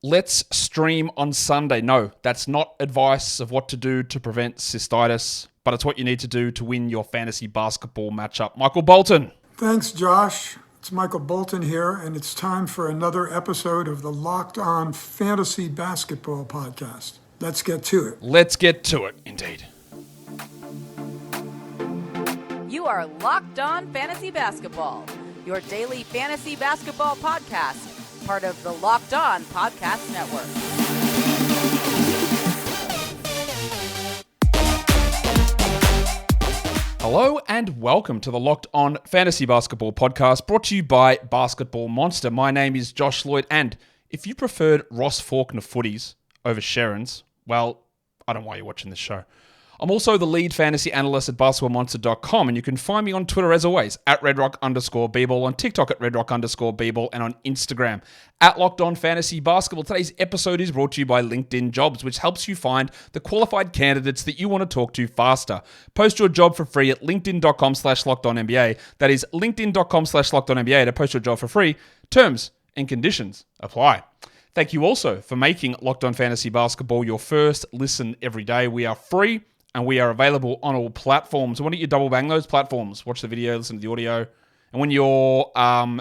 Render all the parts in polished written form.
Let's stream on Sunday. No, that's not advice of what to do to prevent cystitis, but it's what you need to do to win your fantasy basketball matchup. Michael Bolton. Thanks, Josh. It's Michael Bolton here, and it's time for another episode of the Locked On Fantasy Basketball Podcast. Let's get to it. Let's get to it, indeed. You are Locked On Fantasy Basketball, your daily fantasy basketball podcast, part of the Locked On Podcast Network. Hello and welcome to the Locked On Fantasy Basketball Podcast, brought to you by Basketball Monster. My name is Josh Lloyd, and if you preferred Ross Faulkner footies over Sharon's, well, I don't know why you're watching this show. I'm also the lead fantasy analyst at basketballmonster.com, and you can find me on Twitter as always, at redrock_bball, on TikTok at redrock_bball, and on Instagram at Locked On Fantasy Basketball. Today's episode is brought to you by LinkedIn Jobs, which helps you find the qualified candidates that you want to talk to faster. Post your job for free at linkedin.com/LockedOnNBA. That is linkedin.com/LockedOnNBA to post your job for free. Terms and conditions apply. Thank you also for making Locked On Fantasy Basketball your first listen every day. We are free and we are available on all platforms. Why don't you double bang those platforms? Watch the video, listen to the audio. And when you're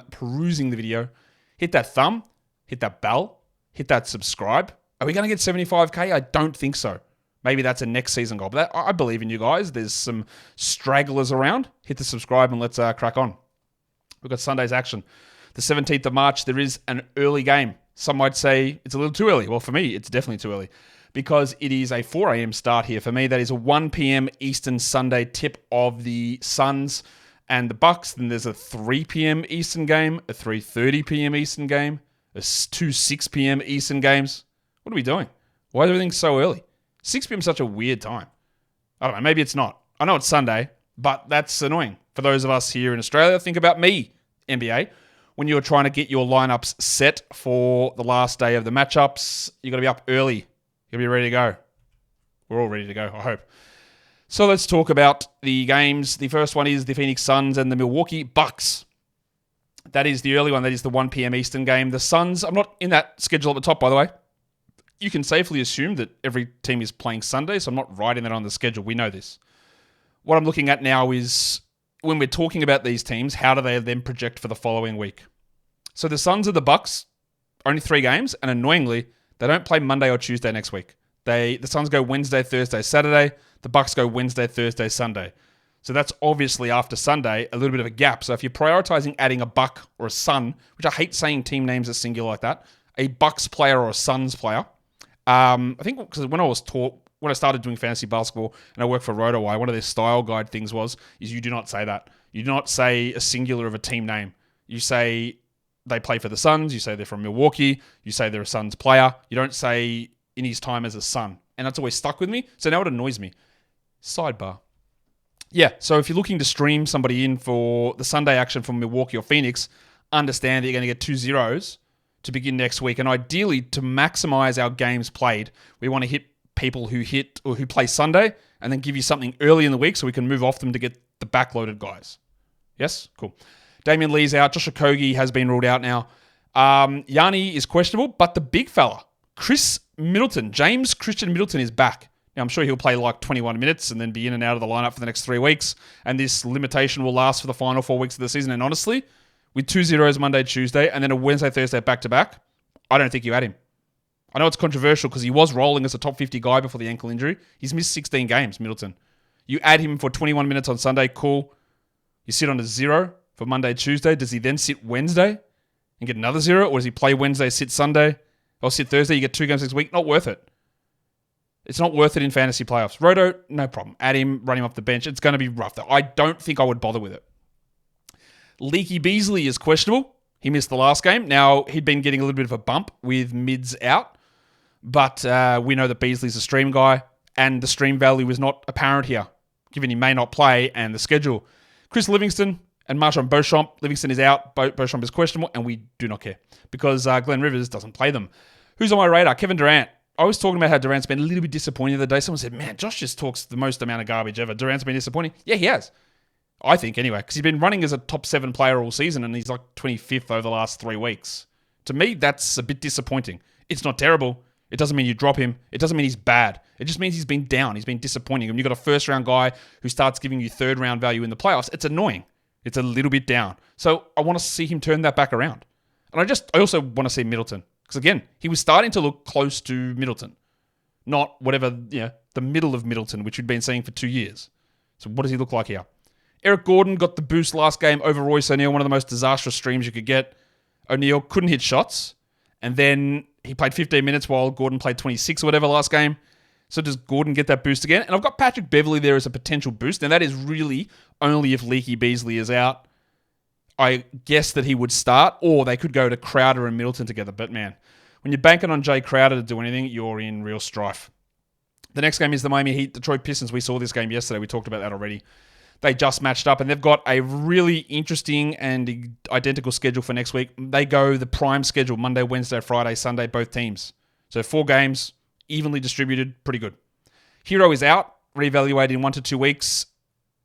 perusing the video, hit that thumb, hit that bell, hit that subscribe. Are we going to get 75K? I don't think so. Maybe that's a next season goal. But I believe in you guys. There's some stragglers around. Hit the subscribe and let's crack on. We've got Sunday's action. The 17th of March, there is an early game. Some might say it's a little too early. Well, for me, it's definitely too early, because it is a 4 a.m. start here for me. That is a 1 p.m. Eastern Sunday tip of the Suns and the Bucks. Then there's a 3 p.m. Eastern game, a 3:30 p.m. Eastern game, two 6 p.m. Eastern games. What are we doing? Why is everything so early? 6 p.m. is such a weird time. I don't know. Maybe it's not. I know it's Sunday, but that's annoying. For those of us here in Australia, think about me, NBA. When you're trying to get your lineups set for the last day of the matchups, you got to be up early. You'll be ready to go. We're all ready to go, I hope. So let's talk about the games. The first one is the Phoenix Suns and the Milwaukee Bucks. That is the early one. That is the 1 p.m. Eastern game. The Suns, I'm not in that schedule at the top, by the way. You can safely assume that every team is playing Sunday, so I'm not writing that on the schedule. We know this. What I'm looking at now is, when we're talking about these teams, how do they then project for the following week? So the Suns and the Bucks, only 3 games, and annoyingly, they don't play Monday or Tuesday next week. The Suns go Wednesday, Thursday, Saturday. The Bucks go Wednesday, Thursday, Sunday. So that's obviously after Sunday, a little bit of a gap. So if you're prioritizing adding a Buck or a Sun, which I hate saying team names are singular like that, a Bucks player or a Suns player, I think because when I started doing fantasy basketball and I worked for RotoWire, one of their style guide things is you do not say that. You do not say a singular of a team name. You say they play for the Suns. You say they're from Milwaukee. You say they're a Suns player. You don't say in his time as a Sun. And that's always stuck with me. So now it annoys me. Sidebar. Yeah, so if you're looking to stream somebody in for the Sunday action from Milwaukee or Phoenix, understand that you're going to get 2 zeros to begin next week. And ideally, to maximize our games played, we want to hit people who hit or who play Sunday and then give you something early in the week so we can move off them to get the backloaded guys. Yes? Cool. Damian Lee's out. Josh Okogie has been ruled out now. Yanni is questionable, but the big fella, James Christian Middleton is back. Now, I'm sure he'll play like 21 minutes and then be in and out of the lineup for the next 3 weeks. And this limitation will last for the final 4 weeks of the season. And honestly, with 2 zeros Monday, Tuesday, and then a Wednesday, Thursday back-to-back, I don't think you add him. I know it's controversial because he was rolling as a top 50 guy before the ankle injury. He's missed 16 games, Middleton. You add him for 21 minutes on Sunday, cool. You sit on a 0 for Monday, Tuesday. Does he then sit Wednesday and get another 0? Or does he play Wednesday, sit Sunday, or sit Thursday, you get 2 games next week? Not worth it. It's not worth it in fantasy playoffs. Roto, no problem. Add him, run him off the bench. It's going to be rough, though. I don't think I would bother with it. Leaky Beasley is questionable. He missed the last game. Now, he'd been getting a little bit of a bump with mids out, but we know that Beasley's a stream guy, and the stream value is not apparent here, given he may not play and the schedule. Chris Livingston and Marshawn Beauchamp. Livingston is out. Beauchamp is questionable, and we do not care because Glenn Rivers doesn't play them. Who's on my radar? Kevin Durant. I was talking about how Durant's been a little bit disappointing the other day. Someone said, man, Josh just talks the most amount of garbage ever. Durant's been disappointing. Yeah, he has. I think, anyway, because he's been running as a top 7 player all season, and he's like 25th over the last 3 weeks. To me, that's a bit disappointing. It's not terrible. It doesn't mean you drop him. It doesn't mean he's bad. It just means he's been down. He's been disappointing. And you've got a first-round guy who starts giving you third-round value in the playoffs. It's annoying. It's a little bit down. So I want to see him turn that back around. And I also want to see Middleton. Because again, he was starting to look close to Middleton. Not whatever, the middle of Middleton, which we'd been seeing for 2 years. So what does he look like here? Eric Gordon got the boost last game over Royce O'Neal, one of the most disastrous streams you could get. O'Neal couldn't hit shots. And then he played 15 minutes while Gordon played 26 or whatever last game. So does Gordon get that boost again? And I've got Patrick Beverley there as a potential boost. Now that is really only if Leaky Beasley is out. I guess that he would start, or they could go to Crowder and Middleton together. But man, when you're banking on Jay Crowder to do anything, you're in real strife. The next game is the Miami Heat, Detroit Pistons. We saw this game yesterday. We talked about that already. They just matched up, and they've got a really interesting and identical schedule for next week. They go the prime schedule, Monday, Wednesday, Friday, Sunday, both teams. So 4 games, evenly distributed, pretty good. Hero is out, reevaluated in 1 to 2 weeks.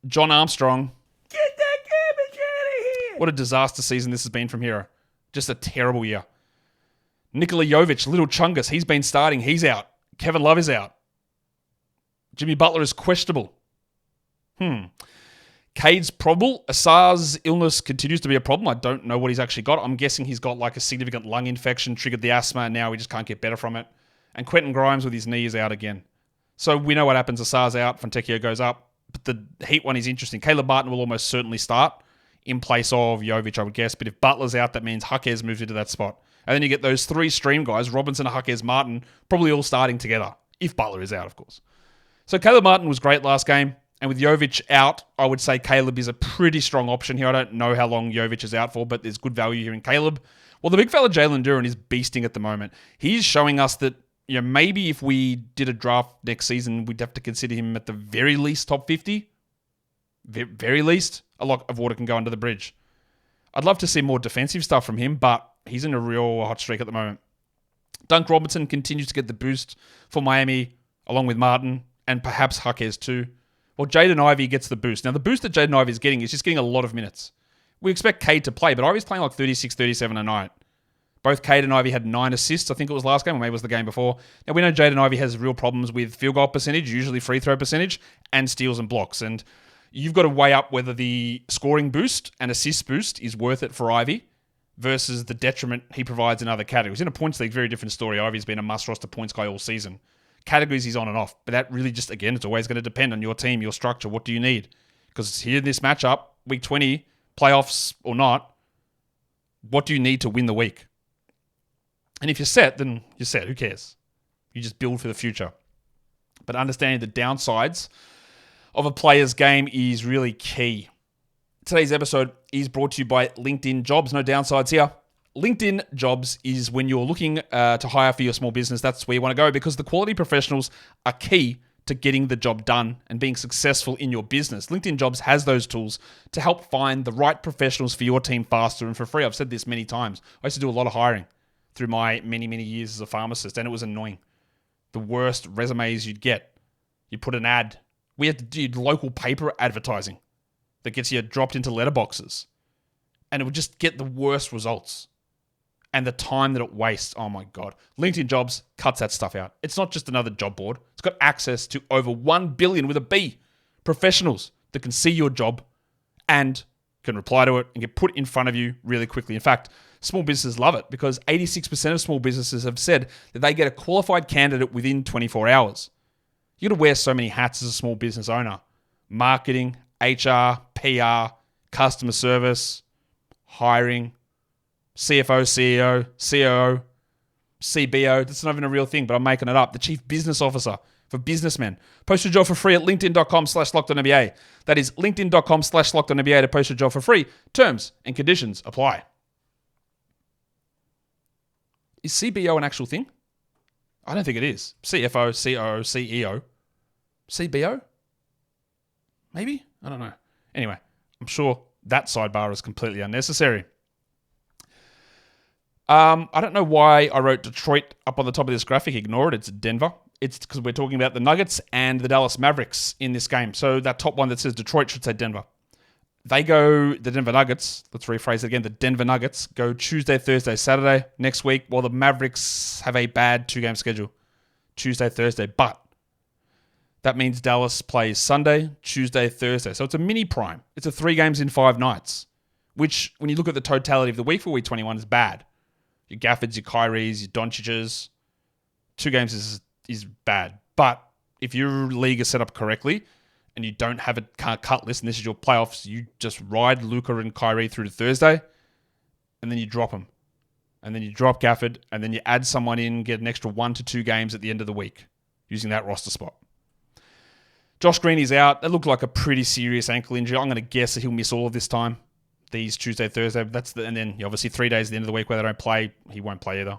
John Armstrong. Get that garbage out of here! What a disaster season this has been from Hero. Just a terrible year. Nikola Jovic, Little Chungus, he's been starting. He's out. Kevin Love is out. Jimmy Butler is questionable. Cade's probable. Asar's illness continues to be a problem. I don't know what he's actually got. I'm guessing he's got like a significant lung infection, triggered the asthma, and now he just can't get better from it. And Quentin Grimes with his knee is out again. So we know what happens. Asar's out. Fontecchio goes up. But the Heat one is interesting. Caleb Martin will almost certainly start in place of Jovic, I would guess. But if Butler's out, that means Jaquez moved into that spot. And then you get those 3 stream guys, Robinson, Jaquez, Martin, probably all starting together. If Butler is out, of course. So Caleb Martin was great last game. And with Jovic out, I would say Caleb is a pretty strong option here. I don't know how long Jovic is out for, but there's good value here in Caleb. Well, the big fella Jalen Duren is beasting at the moment. He's showing us that maybe if we did a draft next season, we'd have to consider him at the very least top 50. Very least. A lot of water can go under the bridge. I'd love to see more defensive stuff from him, but he's in a real hot streak at the moment. Dunk Robinson continues to get the boost for Miami, along with Martin, and perhaps Jaquez too. Well, Jaden Ivey gets the boost. Now, the boost that Jaden Ivey is getting is just getting a lot of minutes. We expect Cade to play, but Ivey's playing like 36, 37 a night. Both Cade and Ivey had 9 assists, I think it was last game, or maybe it was the game before. Now, we know Jaden Ivey has real problems with field goal percentage, usually free throw percentage, and steals and blocks. And you've got to weigh up whether the scoring boost and assist boost is worth it for Ivey versus the detriment he provides in other categories. In a points league, very different story. Ivey's been a must-roster points guy all season. Categories he's on and off. But that really just, again, it's always going to depend on your team, your structure. What do you need? Because here in this matchup, week 20, playoffs or not, what do you need to win the week? And if you're set, then you're set. Who cares? You just build for the future. But understanding the downsides of a player's game is really key. Today's episode is brought to you by LinkedIn Jobs. No downsides here. LinkedIn Jobs is when you're looking to hire for your small business. That's where you want to go because the quality professionals are key to getting the job done and being successful in your business. LinkedIn Jobs has those tools to help find the right professionals for your team faster and for free. I've said this many times. I used to do a lot of hiring through my many, many years as a pharmacist, and it was annoying. The worst resumes you'd get. You put an ad. We had to do local paper advertising that gets you dropped into letterboxes. And it would just get the worst results. And the time that it wastes, oh my God. LinkedIn Jobs cuts that stuff out. It's not just another job board. It's got access to over 1 billion with a B professionals that can see your job and can reply to it and get put in front of you really quickly. In fact, small businesses love it because 86% of small businesses have said that they get a qualified candidate within 24 hours. You got to wear so many hats as a small business owner. Marketing, HR, PR, customer service, hiring, CFO, CEO, COO, CBO. That's not even a real thing, but I'm making it up. The Chief Business Officer for businessmen. Post your job for free at linkedin.com/LockedOnNBA. That is linkedin.com/LockedOnNBA to post your job for free. Terms and conditions apply. Is CBO an actual thing? I don't think it is. CFO, COO, CEO. CBO? Maybe? I don't know. Anyway, I'm sure that sidebar is completely unnecessary. I don't know why I wrote Detroit up on the top of this graphic. Ignore it. It's Denver. It's because we're talking about the Nuggets and the Dallas Mavericks in this game. So that top one that says Detroit should say Denver. They go, the Denver Nuggets, let's rephrase it again, the Denver Nuggets go Tuesday, Thursday, Saturday next week, while the Mavericks have a bad 2-game schedule. Tuesday, Thursday, but that means Dallas plays Sunday, Tuesday, Thursday. So it's a mini prime. It's a 3 games in 5 nights, which, when you look at the totality of the week for week 21, is bad. Your Gaffords, your Kyries, your Doncic's, 2 games is bad. But if your league is set up correctly and you don't have a cut list and this is your playoffs, you just ride Luka and Kyrie through to Thursday and then you drop them. And then you drop Gafford and then you add someone in, get an extra 1 to 2 games at the end of the week using that roster spot. Josh Green is out. It looked like a pretty serious ankle injury. I'm going to guess that he'll miss all of this time. These Tuesday, Thursday. And then obviously 3 days at the end of the week where they don't play. He won't play either,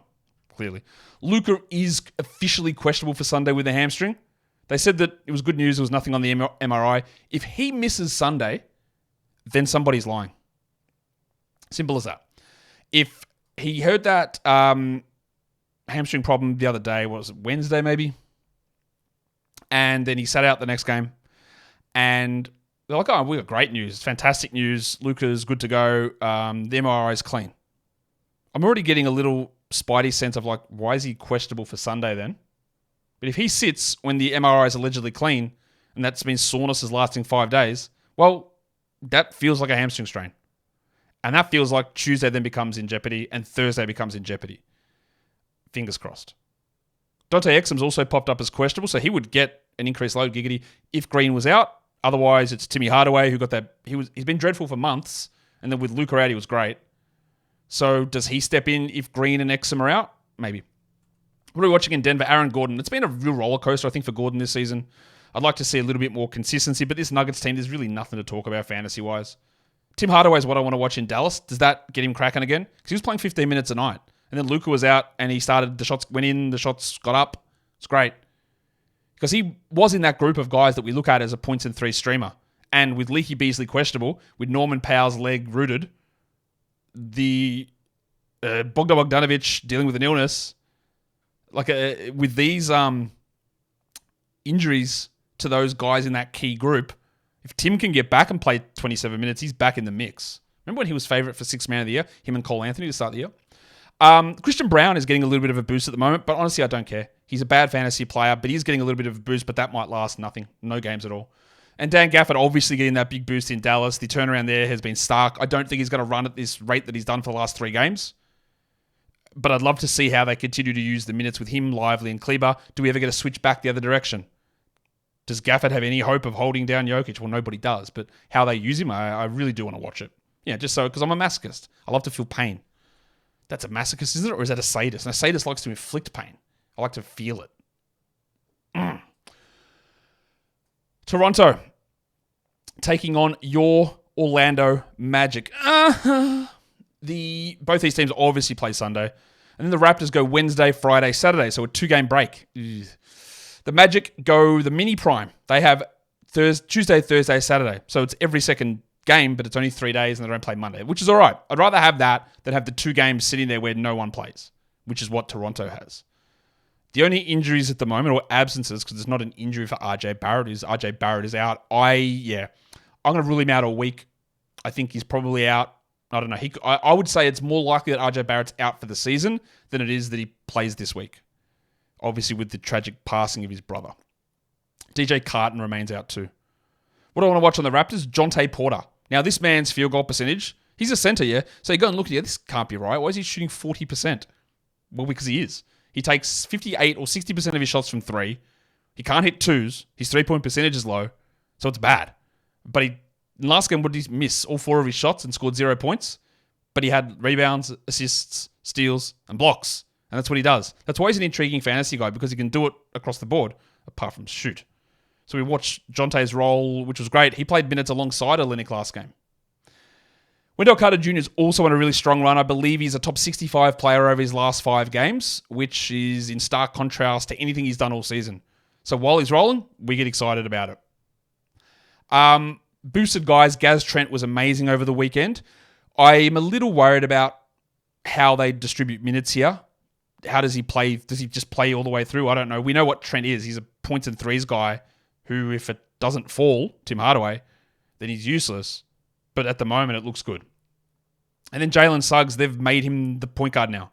clearly. Luka is officially questionable for Sunday with a hamstring. They said that it was good news. There was nothing on the MRI. If he misses Sunday, then somebody's lying. Simple as that. If he heard that hamstring problem the other day, was it Wednesday maybe? And then he sat out the next game. And they're like, oh, we got great news. It's fantastic news. Luka's good to go. The MRI is clean. I'm already getting a little spidey sense of like, why is he questionable for Sunday then? But if he sits when the MRI is allegedly clean, and that's been soreness is lasting 5 days, well, that feels like a hamstring strain. And that feels like Tuesday then becomes in jeopardy and Thursday becomes in jeopardy. Fingers crossed. Dante Exum's also popped up as questionable, so he would get an increased load, giggity, if Green was out. Otherwise, it's Timmy Hardaway who got that. He's been dreadful for months, and then with Luka out, he was great. So does he step in if Green and Exum are out? Maybe. What are we watching in Denver? Aaron Gordon. It's been a real roller coaster, I think, for Gordon this season. I'd like to see a little bit more consistency, but this Nuggets team, there's really nothing to talk about fantasy-wise. Tim Hardaway is what I want to watch in Dallas. Does that get him cracking again? Because he was playing 15 minutes a night. And then Luka was out and he started, the shots went in, the shots got up. It's great. Because he was in that group of guys that we look at as a points and 3 streamer. And with Leaky Beasley questionable, with Norman Powell's leg rooted, the Bogdanovic dealing with an illness, like with these injuries to those guys in that key group, if Tim can get back and play 27 minutes, he's back in the mix. Remember when he was favourite for 6th man of the year? Him and Cole Anthony to start the year. Christian Brown is getting a little bit of a boost at the moment, but honestly, I don't care. He's a bad fantasy player, but he's getting a little bit of a boost, but that might last nothing. No games at all. And Dan Gafford obviously getting that big boost in Dallas. The turnaround there has been stark. I don't think he's going to run at this rate that he's done for the last 3 games. But I'd love to see how they continue to use the minutes with him, Lively, and Kleber. Do we ever get a switch back the other direction? Does Gafford have any hope of holding down Jokic? Well, nobody does. But how they use him, I really do want to watch it. Yeah, just so, because I'm a masochist. I love to feel pain. That's a masochist, isn't it? Or is that a sadist? And a sadist likes to inflict pain. I like to feel it. Toronto taking on your Orlando Magic. Both these teams obviously play Sunday. And then the Raptors go Wednesday, Friday, Saturday. So a 2-game break. Ugh. The Magic go the mini prime. They have Tuesday, Thursday, Saturday. So it's every second game, but it's only 3 days and they don't play Monday, which is all right. I'd rather have that than have the 2 games sitting there where no one plays, which is what Toronto has. The only injuries at the moment, or absences, because it's not an injury for RJ Barrett, is RJ Barrett is out. I'm going to rule him out all week. I think he's probably out. I don't know. I would say it's more likely that RJ Barrett's out for the season than it is that he plays this week. Obviously, with the tragic passing of his brother. DJ Carton remains out too. What do I want to watch on the Raptors? Jonte Porter. Now, this man's field goal percentage, he's a center, yeah? So you go and look at this can't be right. Why is he shooting 40%? Well, because he is. He takes 58 or 60% of his shots from 3. He can't hit 2s. His 3-point percentage is low. So it's bad. But in last game, what did he miss? All 4 of his shots and scored 0 points. But he had rebounds, assists, steals, and blocks. And that's what he does. That's why he's an intriguing fantasy guy, because he can do it across the board, apart from shoot. So we watched Jonte's role, which was great. He played minutes alongside Olynyk last game. Wendell Carter Jr. is also on a really strong run. I believe he's a top 65 player over his last 5 games, which is in stark contrast to anything he's done all season. So while he's rolling, we get excited about it. Boosted guys, Gaz Trent was amazing over the weekend. I'm a little worried about how they distribute minutes here. How does he play? Does he just play all the way through? I don't know. We know what Trent is. He's a points and threes guy who, if it doesn't fall, Tim Hardaway, then he's useless. But at the moment, it looks good. And then Jalen Suggs, they've made him the point guard now.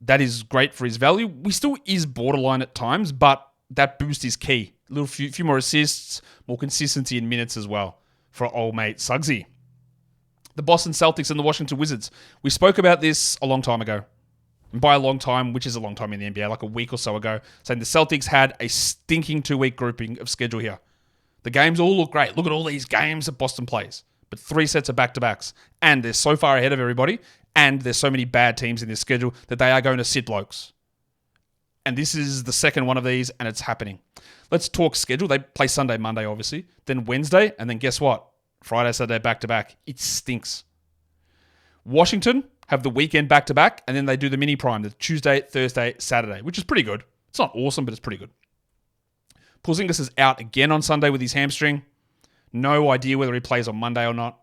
That is great for his value. He still is borderline at times, but that boost is key. A few more assists, more consistency in minutes as well for old mate Suggsy. The Boston Celtics and the Washington Wizards. We spoke about this a long time ago. And by a long time, which is a long time in the NBA, like a week or so ago, saying the Celtics had a stinking 2-week grouping of schedule here. The games all look great. Look at all these games that Boston plays. But 3 sets of back-to-backs. And they're so far ahead of everybody. And there's so many bad teams in this schedule that they are going to sit blokes. And this is the second one of these, and it's happening. Let's talk schedule. They play Sunday, Monday, obviously. Then Wednesday, and then guess what? Friday, Saturday, back-to-back. It stinks. Washington have the weekend back-to-back, and then they do the mini prime, the Tuesday, Thursday, Saturday, which is pretty good. It's not awesome, but it's pretty good. Porzingis is out again on Sunday with his hamstring. No idea whether he plays on Monday or not.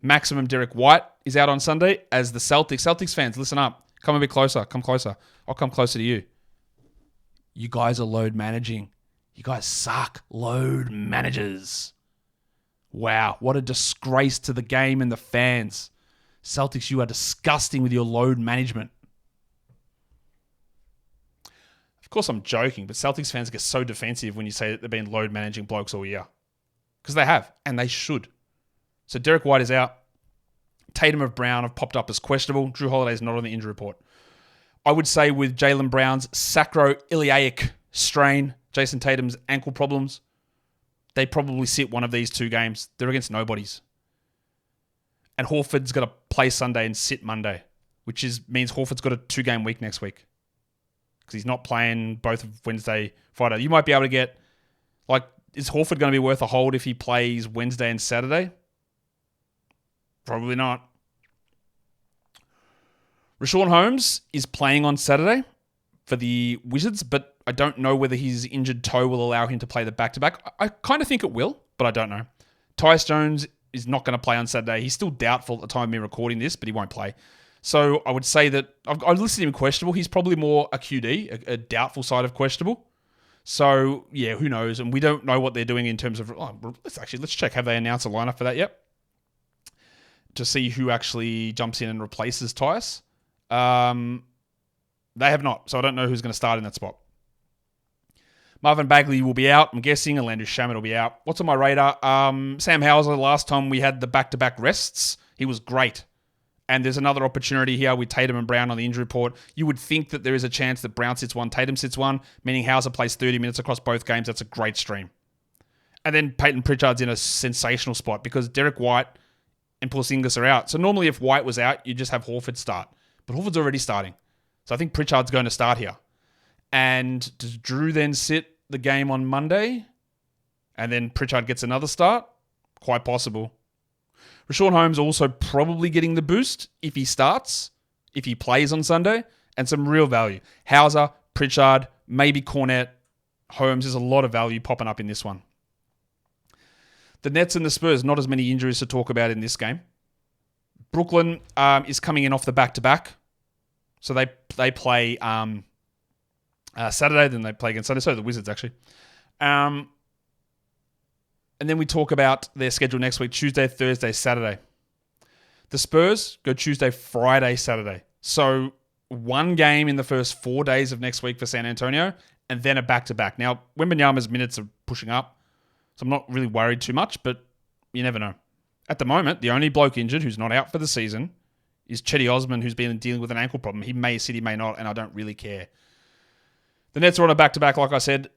Maximum Derek White is out on Sunday as the Celtics fans, listen up. Come a bit closer. Come closer. I'll come closer to you. You guys are load managing. You guys suck. Load managers. Wow, what a disgrace to the game and the fans. Celtics, you are disgusting with your load management. Of course, I'm joking, but Celtics fans get so defensive when you say that they've been load managing blokes all year. Because they have, and they should. So Derek White is out. Tatum of Brown have popped up as questionable. Drew Holiday's not on the injury report. I would say with Jaylen Brown's sacroiliac strain, Jason Tatum's ankle problems, they probably sit one of these 2 games. They're against nobodies. And Horford's got to play Sunday and sit Monday, which means Horford's got a 2-game week next week. Because he's not playing both Wednesday, Friday. You might be able to get, is Horford going to be worth a hold if he plays Wednesday and Saturday? Probably not. Rashawn Holmes is playing on Saturday for the Wizards, but I don't know whether his injured toe will allow him to play the back-to-back. I kind of think it will, but I don't know. Tyus Jones is not going to play on Saturday. He's still doubtful at the time of me recording this, but he won't play. So I would say that I've listed him questionable. He's probably more a QD, a doubtful side of questionable. So, yeah, who knows? And we don't know what they're doing in terms of... let's check. Have they announced a lineup for that yet? To see who actually jumps in and replaces Tyus. They have not, so I don't know who's going to start in that spot. Marvin Bagley will be out, I'm guessing. And Landry Shamet will be out. What's on my radar? Sam Hauser, last time we had the back-to-back rests, he was great. And there's another opportunity here with Tatum and Brown on the injury report. You would think that there is a chance that Brown sits 1, Tatum sits 1, meaning Hauser plays 30 minutes across both games. That's a great stream. And then Peyton Pritchard's in a sensational spot because Derek White and Porzingis are out. So normally if White was out, you just have Horford start. But Horford's already starting. So I think Pritchard's going to start here. And does Drew then sit the game on Monday? And then Pritchard gets another start? Quite possible. Rashawn Holmes also probably getting the boost if he starts, if he plays on Sunday, and some real value. Hauser, Pritchard, maybe Cornette, Holmes. There's a lot of value popping up in this one. The Nets and the Spurs, not as many injuries to talk about in this game. Brooklyn is coming in off the back-to-back. So they play Saturday, then they play against Sunday. So the Wizards, actually. And then we talk about their schedule next week, Tuesday, Thursday, Saturday. The Spurs go Tuesday, Friday, Saturday. So 1 game in the first 4 days of next week for San Antonio, and then a back-to-back. Now, Wembanyama's minutes are pushing up, so I'm not really worried too much, but you never know. At the moment, the only bloke injured who's not out for the season is Chetty Osman, who's been dealing with an ankle problem. He may sit, he may not, and I don't really care. The Nets are on a back-to-back, like I said.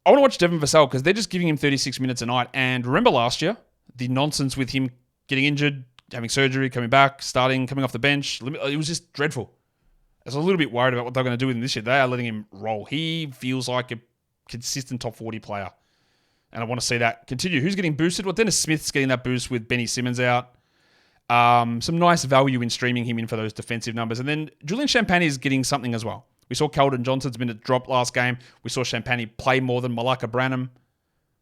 I want to watch Devin Vassell because they're just giving him 36 minutes a night. And remember last year, the nonsense with him getting injured, having surgery, coming back, starting, coming off the bench. It was just dreadful. I was a little bit worried about what they're going to do with him this year. They are letting him roll. He feels like a consistent top 40 player. And I want to see that continue. Who's getting boosted? Well, Dennis Smith's getting that boost with Benny Simmons out. Some nice value in streaming him in for those defensive numbers. And then Julian Champagnie is getting something as well. We saw Keldon Johnson's minute drop last game. We saw Champagnie play more than Malaka Branham.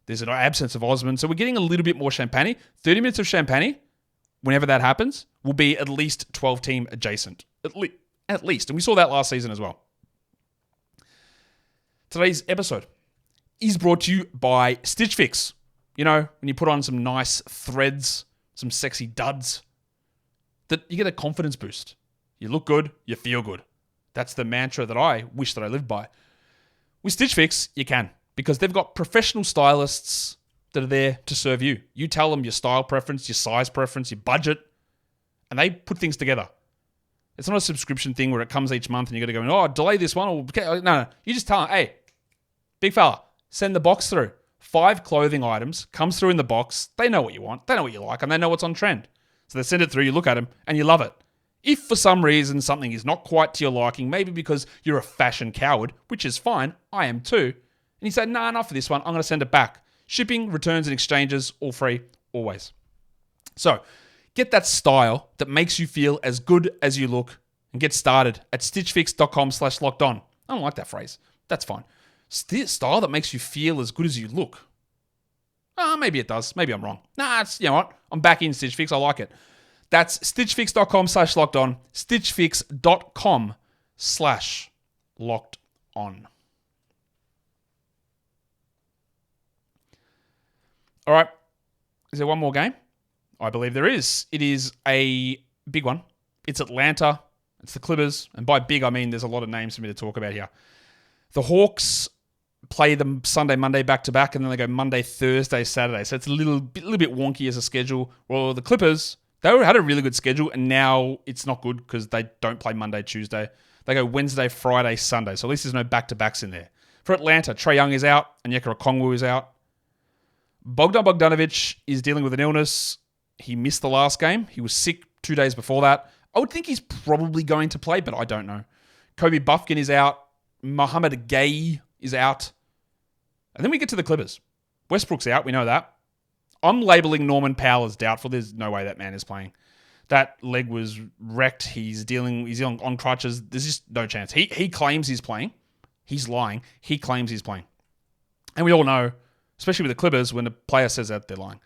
There's an absence of Osman. So we're getting a little bit more Champagnie. 30 minutes of Champagnie, whenever that happens, will be at least 12-team adjacent. At least. And we saw that last season as well. Today's episode is brought to you by Stitch Fix. You know, when you put on some nice threads, some sexy duds, that you get a confidence boost. You look good, you feel good. That's the mantra that I wish that I lived by. With Stitch Fix, you can, because they've got professional stylists that are there to serve you. You tell them your style preference, your size preference, your budget, and they put things together. It's not a subscription thing where it comes each month and you got to go, oh, delay this one. Or, no. You just tell them, hey, big fella, send the box through. 5 clothing items, comes through in the box. They know what you want. They know what you like, and they know what's on trend. So they send it through, you look at them, and you love it. If for some reason something is not quite to your liking, maybe because you're a fashion coward, which is fine, I am too, and you say, nah, not for this one, I'm going to send it back. Shipping, returns, and exchanges, all free, always. So, get that style that makes you feel as good as you look and get started at stitchfix.com/lockedon. I don't like that phrase. That's fine. Style that makes you feel as good as you look. Maybe it does. Maybe I'm wrong. Nah, you know what? I'm back in Stitch Fix. I like it. That's stitchfix.com/lockedon. stitchfix.com/lockedon. All right. Is there one more game? I believe there is. It is a big one. It's Atlanta. It's the Clippers. And by big, I mean there's a lot of names for me to talk about here. The Hawks play them Sunday, Monday back-to-back, and then they go Monday, Thursday, Saturday. So it's a little bit wonky as a schedule. Well, the Clippers, they had a really good schedule, and now it's not good because they don't play Monday, Tuesday. They go Wednesday, Friday, Sunday. So at least there's no back-to-backs in there. For Atlanta, Trae Young is out, and Onyeka Okongwu is out. Bogdanovic is dealing with an illness. He missed the last game. He was sick 2 days before that. I would think he's probably going to play, but I don't know. Kobe Bufkin is out. Mohamed Gay is out. And then we get to the Clippers. Westbrook's out. We know that. I'm labeling Norman Powell as doubtful. There's no way that man is playing. That leg was wrecked. He's on crutches. There's just no chance. He claims he's playing. He's lying. He claims he's playing. And we all know, especially with the Clippers, when the player says that, they're lying.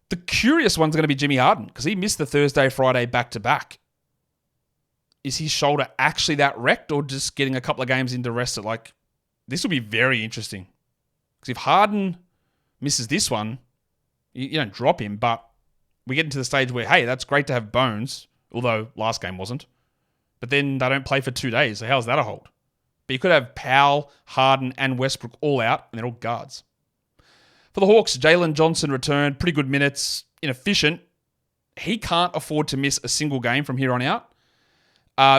The curious one's going to be Jimmy Harden, because he missed the Thursday, Friday back-to-back. Is his shoulder actually that wrecked, or just getting a couple of games into rest? This will be very interesting. Because if Harden misses this one, you don't drop him, but we get into the stage where, hey, that's great to have Bones, although last game wasn't. But then they don't play for 2 days, so how's that a hold? But you could have Powell, Harden, and Westbrook all out, and they're all guards. For the Hawks, Jalen Johnson returned, pretty good minutes, inefficient. He can't afford to miss a single game from here on out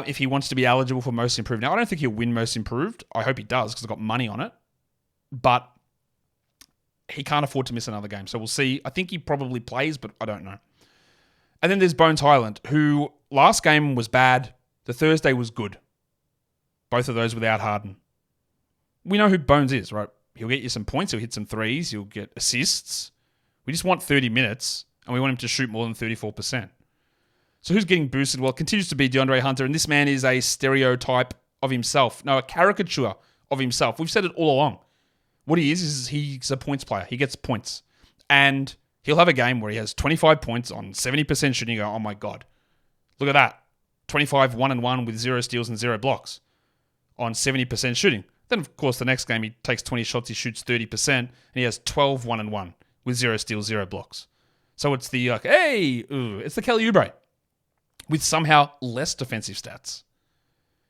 if he wants to be eligible for Most Improved. Now, I don't think he'll win Most Improved. I hope he does because I've got money on it. But he can't afford to miss another game. So we'll see. I think he probably plays, but I don't know. And then there's Bones Highland, who last game was bad. The Thursday was good. Both of those without Harden. We know who Bones is, right? He'll get you some points. He'll hit some threes. He'll get assists. We just want 30 minutes, and we want him to shoot more than 34%. So who's getting boosted? Well, it continues to be DeAndre Hunter, and this man is a stereotype of himself. No, a caricature of himself. We've said it all along. What he is he's a points player. He gets points. And he'll have a game where he has 25 points on 70% shooting. You go, oh my God. Look at that. 25, 1-1 with 0 steals and 0 blocks on 70% shooting. Then, of course, the next game, he takes 20 shots, he shoots 30%, and he has 12, 1-1 with 0 steals, 0 blocks. So it's the, it's the Kelly Oubre with somehow less defensive stats.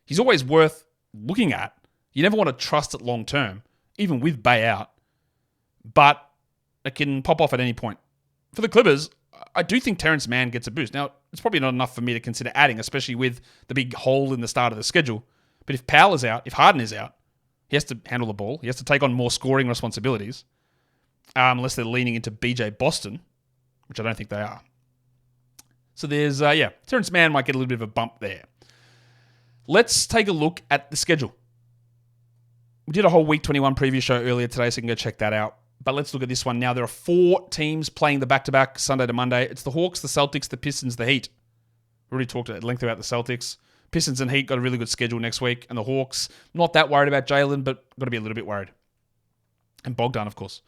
He's always worth looking at. You never want to trust it long term, even with Bay out, but it can pop off at any point. For the Clippers, I do think Terrence Mann gets a boost. Now, it's probably not enough for me to consider adding, especially with the big hole in the start of the schedule. But if Powell is out, if Harden is out, he has to handle the ball. He has to take on more scoring responsibilities, unless they're leaning into BJ Boston, which I don't think they are. So there's, Terrence Mann might get a little bit of a bump there. Let's take a look at the schedule. We did a whole Week 21 preview show earlier today, so you can go check that out. But let's look at this one now. There are 4 teams playing the back-to-back Sunday to Monday. It's the Hawks, the Celtics, the Pistons, the Heat. We already talked at length about the Celtics. Pistons and Heat got a really good schedule next week. And the Hawks, not that worried about Jalen, but got to be a little bit worried. And Bogdan, of course.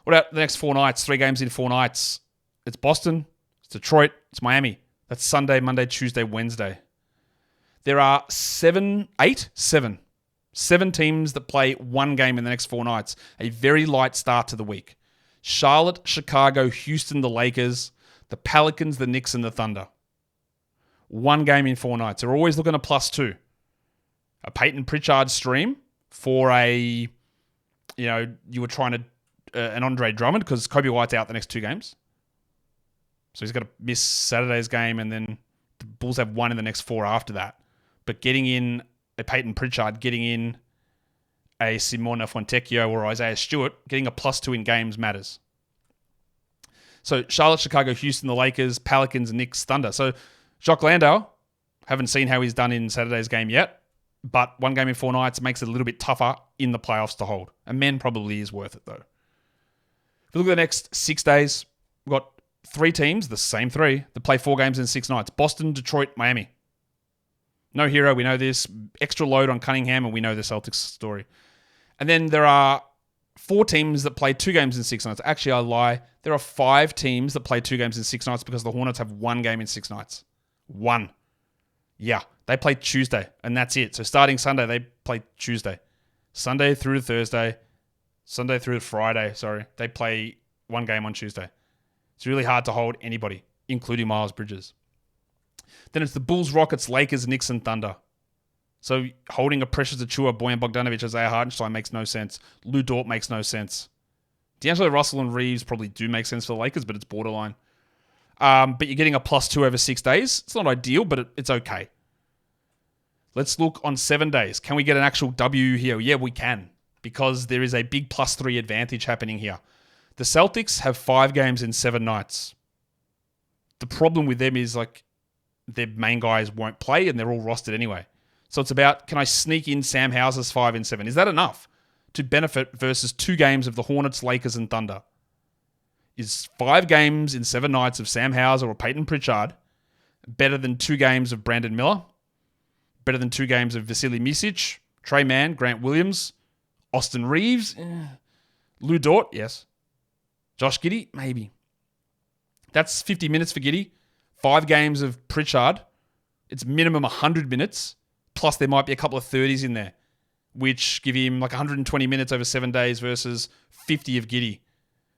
What about the next 4 nights? 3 games in 4 nights. It's Boston, it's Detroit, it's Miami. That's Sunday, Monday, Tuesday, Wednesday. There are 7 teams that play 1 game in the next 4 nights. A very light start to the week. Charlotte, Chicago, Houston, the Lakers, The Pelicans, the Knicks, and the Thunder. 1 game in 4 nights. They're always looking at +2. A Peyton Pritchard stream for you were trying to an Andre Drummond because Kobe White's out the next 2 games. So he's got to miss Saturday's game, and then the Bulls have 1 in the next 4 after that. But getting in a Peyton Pritchard, getting in a Simona Fontecchio or Isaiah Stewart, getting a +2 in games matters. So Charlotte, Chicago, Houston, the Lakers, Pelicans, Knicks, Thunder. So Jacques Landau, haven't seen how he's done in Saturday's game yet, but 1 game in 4 nights makes it a little bit tougher in the playoffs to hold. And men probably is worth it though. If we look at the next 6 days, we've got 3 teams, the same 3, that play 4 games in 6 nights. Boston, Detroit, Miami. No hero, we know this. Extra load on Cunningham, and we know the Celtics story. And then there are 4 teams that play 2 games in 6 nights. Actually, I lie. There are 5 teams that play 2 games in 6 nights because the Hornets have 1 game in 6 nights. 1. Yeah, they play Tuesday, and that's it. So starting Sunday, they play Tuesday. Sunday through to Thursday. Sunday through to Friday, they play 1 game on Tuesday. It's really hard to hold anybody, including Miles Bridges. Then it's the Bulls, Rockets, Lakers, Knicks, and Thunder. So holding a Precious Achiuwa, Bojan Bogdanovic, Isaiah Hartenstein makes no sense. Lou Dort makes no sense. D'Angelo Russell and Reeves probably do make sense for the Lakers, but it's borderline. But you're getting a +2 over 6 days. It's not ideal, but it's okay. Let's look on 7 days. Can we get an actual W here? Yeah, we can, because there is a big +3 advantage happening here. The Celtics have 5 games in 7 nights. The problem with them is their main guys won't play and they're all rostered anyway. So it's about, can I sneak in Sam Hauser's 5 in 7? Is that enough to benefit versus 2 games of the Hornets, Lakers, and Thunder? Is 5 games in 7 nights of Sam Hauser or Peyton Pritchard better than 2 games of Brandon Miller? Better than 2 games of Vasily Micic, Trey Mann, Grant Williams, Austin Reeves? Lou Dort? Yes. Josh Giddey? Maybe. That's 50 minutes for Giddey. 5 games of Pritchard. It's minimum 100 minutes. Plus there might be a couple of 30s in there, which give him 120 minutes over 7 days versus 50 of Giddey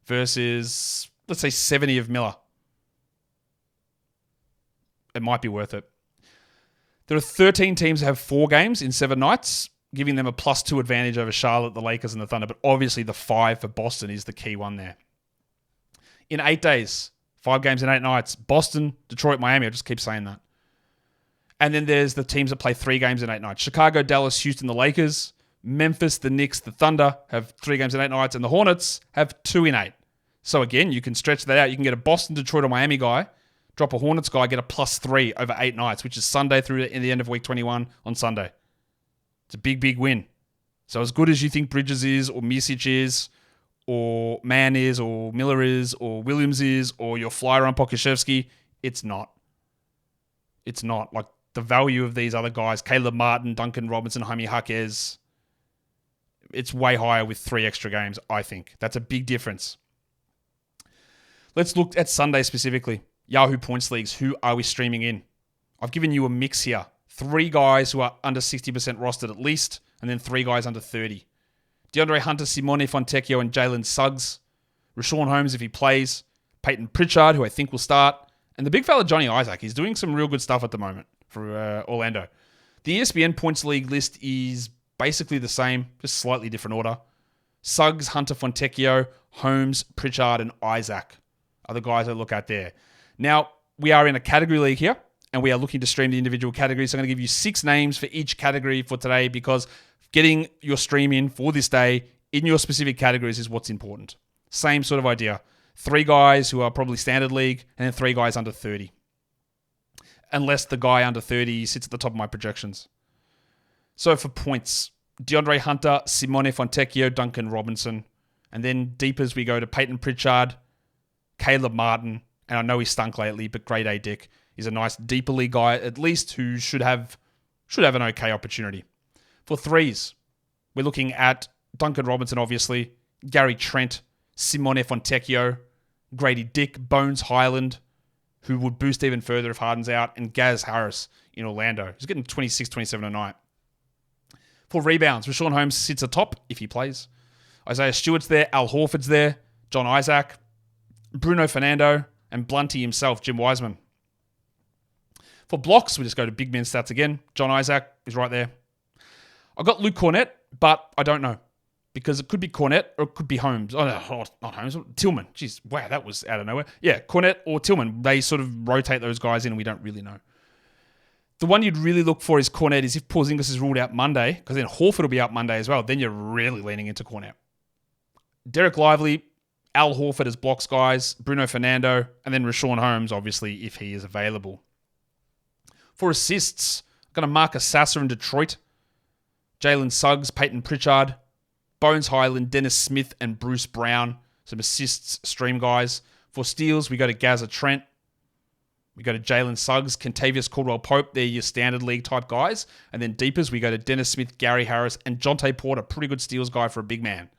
versus, let's say, 70 of Miller. It might be worth it. There are 13 teams that have 4 games in 7 nights, giving them a +2 advantage over Charlotte, the Lakers, and the Thunder. But obviously the 5 for Boston is the key one there. In 8 days, 5 games in 8 nights, Boston, Detroit, Miami. I just keep saying that. And then there's the teams that play 3 games in 8 nights. Chicago, Dallas, Houston, the Lakers. Memphis, the Knicks, the Thunder have 3 games in 8 nights. And the Hornets have 2 in 8. So again, you can stretch that out. You can get a Boston, Detroit, or Miami guy, drop a Hornets guy, get a +3 over 8 nights, which is Sunday through to the end of week 21 on Sunday. It's a big, big win. So as good as you think Bridges is, or Micic is, or Mann is, or Miller is, or Williams is, or your flyer on Pokuševski, it's not. It's not. The value of these other guys, Caleb Martin, Duncan Robinson, Jaime Jaquez, it's way higher with 3 extra games, I think. That's a big difference. Let's look at Sunday specifically. Yahoo Points Leagues, who are we streaming in? I've given you a mix here. 3 guys who are under 60% rostered at least, and then 3 guys under 30. DeAndre Hunter, Simone Fontecchio, and Jalen Suggs. Rashawn Holmes if he plays. Peyton Pritchard, who I think will start. And the big fella Johnny Isaac. He's doing some real good stuff at the moment for Orlando. The ESPN Points League list is basically the same, just slightly different order. Suggs, Hunter, Fontecchio, Holmes, Pritchard, and Isaac are the guys I look at there. Now, we are in a category league here, and we are looking to stream the individual categories. So I'm going to give you 6 names for each category for today because getting your stream in for this day in your specific categories is what's important. Same sort of idea. 3 guys who are probably standard league, and then 3 guys under 30. Unless the guy under 30 sits at the top of my projections. So for points, DeAndre Hunter, Simone Fontecchio, Duncan Robinson. And then deep as we go to Peyton Pritchard, Caleb Martin, and I know he stunk lately, but grade A Dick is a nice deeper league guy, at least, who should have an okay opportunity. For 3s, we're looking at Duncan Robinson, obviously, Gary Trent, Simone Fontecchio, Grady Dick, Bones Highland, who would boost even further if Harden's out, and Gaz Harris in Orlando. He's getting 26, 27 a night. For rebounds, Rashawn Holmes sits atop if he plays. Isaiah Stewart's there, Al Horford's there, John Isaac, Bruno Fernando, and Blunty himself, Jim Wiseman. For blocks, we just go to big men stats again. John Isaac is right there. I got Luke Cornett, but I don't know. Because it could be Cornett or it could be Holmes. Oh, no, not Holmes. Tillman. Jeez, wow, that was out of nowhere. Yeah, Cornett or Tillman. They sort of rotate those guys in and we don't really know. The one you'd really look for is Cornett is if Porzingis is ruled out Monday, because then Horford will be out Monday as well. Then you're really leaning into Cornett. Derek Lively, Al Horford as blocks guys, Bruno Fernando, and then Rashawn Holmes, obviously, if he is available. For assists, I'm going to Marcus Sasser in Detroit, Jalen Suggs, Peyton Pritchard, Bones Highland, Dennis Smith, and Bruce Brown. Some assists, stream guys. For steals, we go to Gaza Trent. We go to Jalen Suggs, Kentavious Caldwell-Pope. They're your standard league type guys. And then deepers, we go to Dennis Smith, Gary Harris, and Jonte Porter. Pretty good steals guy for a big man.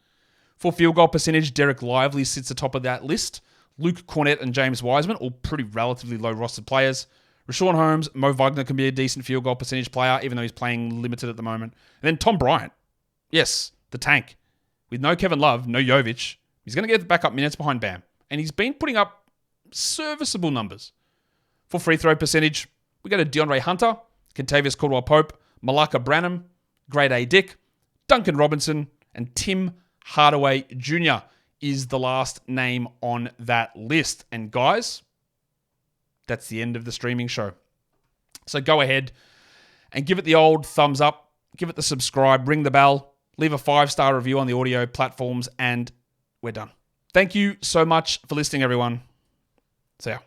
For field goal percentage, Derek Lively sits atop of that list. Luke Cornett and James Wiseman, all pretty relatively low rostered players. Rashawn Holmes, Mo Wagner can be a decent field goal percentage player, even though he's playing limited at the moment. And then Tom Bryant. Yes, the tank. With no Kevin Love, no Jovic, he's going to get the backup minutes behind Bam. And he's been putting up serviceable numbers. For free throw percentage, we go to DeAndre Hunter, Kentavious Caldwell-Pope, Malaka Branham, Grade A Dick, Duncan Robinson, and Tim Hardaway Jr. is the last name on that list. And guys, that's the end of the streaming show. So go ahead and give it the old thumbs up, give it the subscribe, ring the bell, leave a 5-star review on the audio platforms, and we're done. Thank you so much for listening, everyone. See ya.